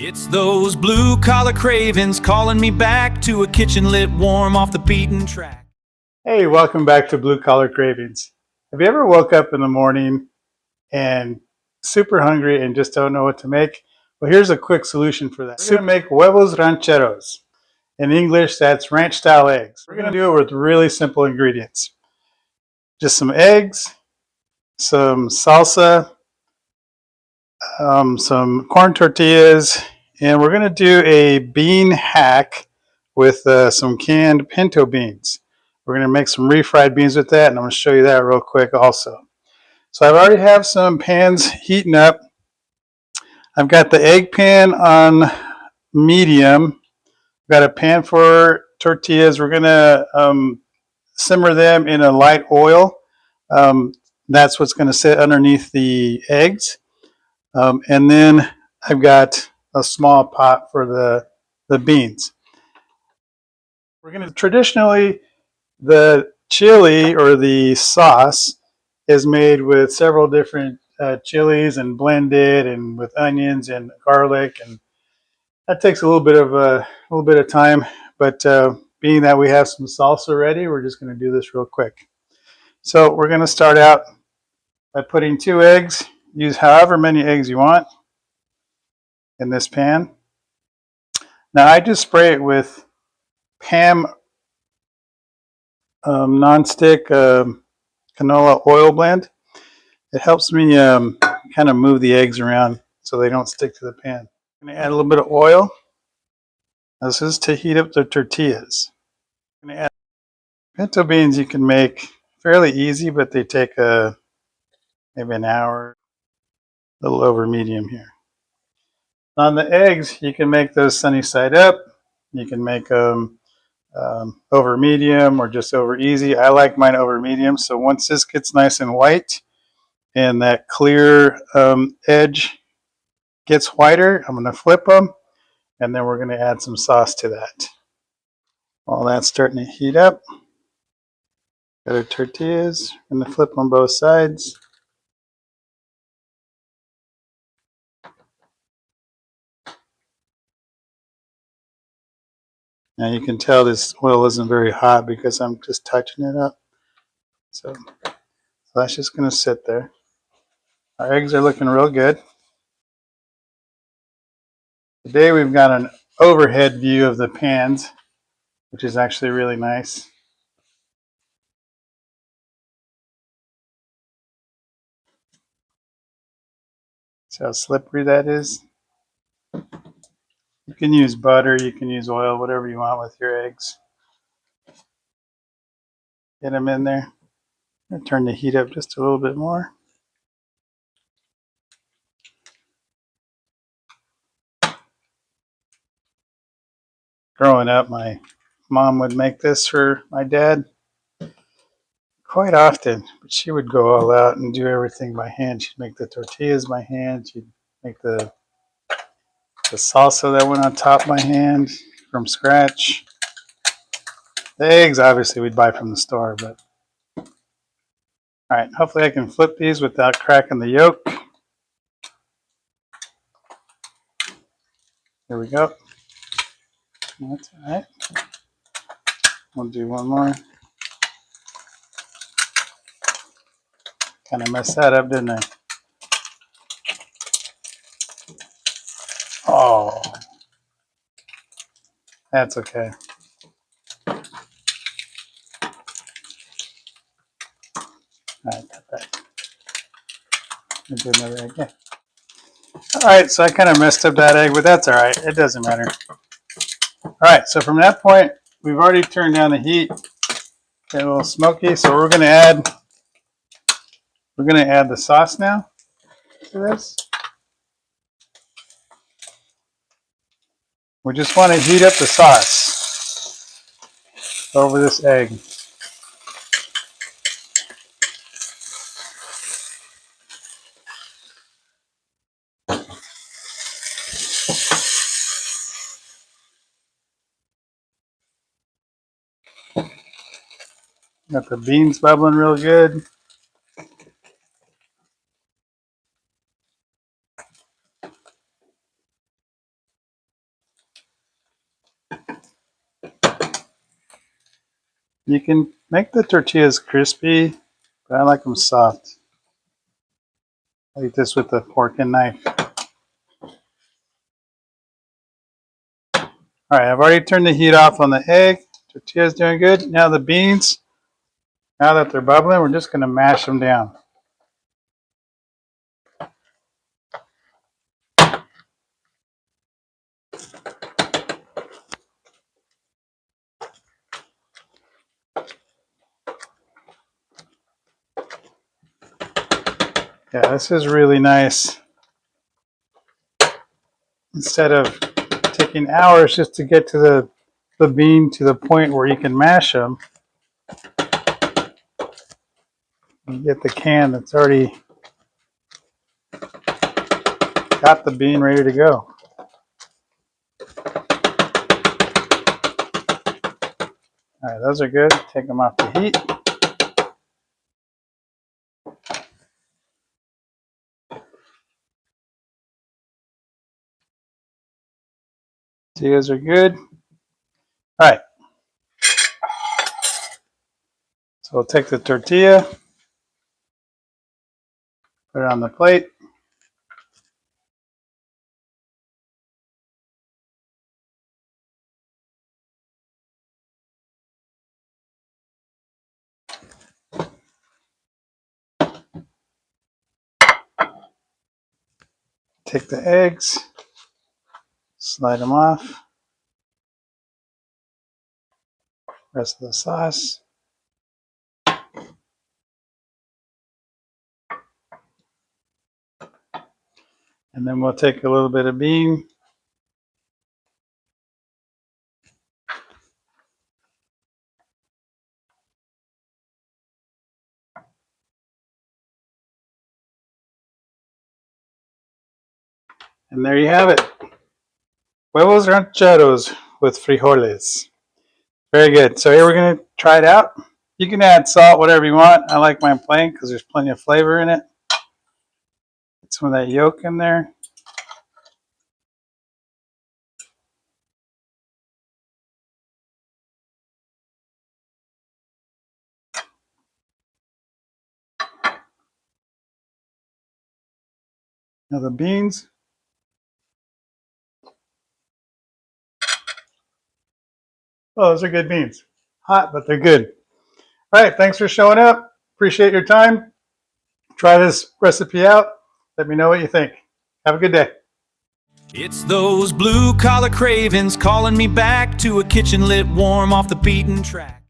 It's those blue collar cravings calling me back to a kitchen lit warm off the beaten track. Hey, welcome back to Blue Collar Cravings. Have you ever woke up in the morning and super hungry and just don't know what to make? Well, here's a quick solution for that. We're going to make huevos rancheros. In English, that's ranch style eggs. We're going to do it with really simple ingredients. Just some eggs, some salsa, some corn tortillas, and we're going to do a bean hack with some canned pinto beans. We're going to make some refried beans with that, and I'm going to show you that real quick also. So I already have some pans heating up. I've got the egg pan on medium. I've got a pan for tortillas. We're going to simmer them in a light oil. That's what's going to sit underneath the eggs. And then I've got a small pot for the beans. We're going to traditionally, the chili or the sauce is made with several different chilies and blended and with onions and garlic, and that takes a little bit of time. But being that we have some salsa ready, we're just going to do this real quick. So we're going to start out by putting 2 eggs. Use however many eggs you want in this pan. Now I just spray it with Pam nonstick canola oil blend. It helps me kind of move the eggs around so they don't stick to the pan. I'm going to add a little bit of oil. This is to heat up the tortillas. I'm going to add pinto beans. You can make fairly easy, but they take maybe an hour, a little over medium here. On the eggs, you can make those sunny side up. You can make them over medium or just over easy. I like mine over medium. So once this gets nice and white and that clear edge gets whiter, I'm going to flip them, and then we're going to add some sauce to that. While that's starting to heat up, got our tortillas. I'm going to flip on both sides. Now you can tell this oil isn't very hot because I'm just touching it up. So that's just going to sit there. Our eggs are looking real good. Today we've got an overhead view of the pans, which is actually really nice. See how slippery that is? You can use butter, you can use oil, whatever you want with your eggs. Get them in there. I'm going to turn the heat up just a little bit more. Growing up, my mom would make this for my dad quite often, but she would go all out and do everything by hand. She'd make the tortillas by hand. She'd make the salsa that went on top by hand from scratch. The eggs, obviously, we'd buy from the store, but all right, hopefully I can flip these without cracking the yolk. There we go. That's all right. We'll do one more. Kind of messed that up, didn't I? Oh, that's okay. All right, got that. I'll do another egg. Yeah. All right, so I kind of messed up that egg, but that's all right. It doesn't matter. All right, so from that point, we've already turned down the heat. Get a little smoky, so we're going to add the sauce now to this. We just want to heat up the sauce over this egg. Got the beans bubbling real good. You can make the tortillas crispy, but I like them soft. I eat this with a fork and knife. All right, I've already turned the heat off on the egg. Tortilla's doing good. Now the beans, now that they're bubbling, we're just going to mash them down. Yeah, this is really nice. Instead of taking hours just to get to the bean to the point where you can mash them, you get the can that's already got the bean ready to go. All right, those are good. Take them off the heat. Tortillas are good. All right. So we'll take the tortilla, put it on the plate. Take the eggs, slide them off. Rest of the sauce. And then we'll take a little bit of bean. And there you have it. Huevos rancheros with frijoles. Very good. So here we're going to try it out. You can add salt, whatever you want. I like mine plain because there's plenty of flavor in it. Get some of that yolk in there. Now the beans. Oh, those are good beans. Hot, but they're good. All right, thanks for showing up. Appreciate your time. Try this recipe out. Let me know what you think. Have a good day. It's those blue collar cravings calling me back to a kitchen lit warm off the beaten track.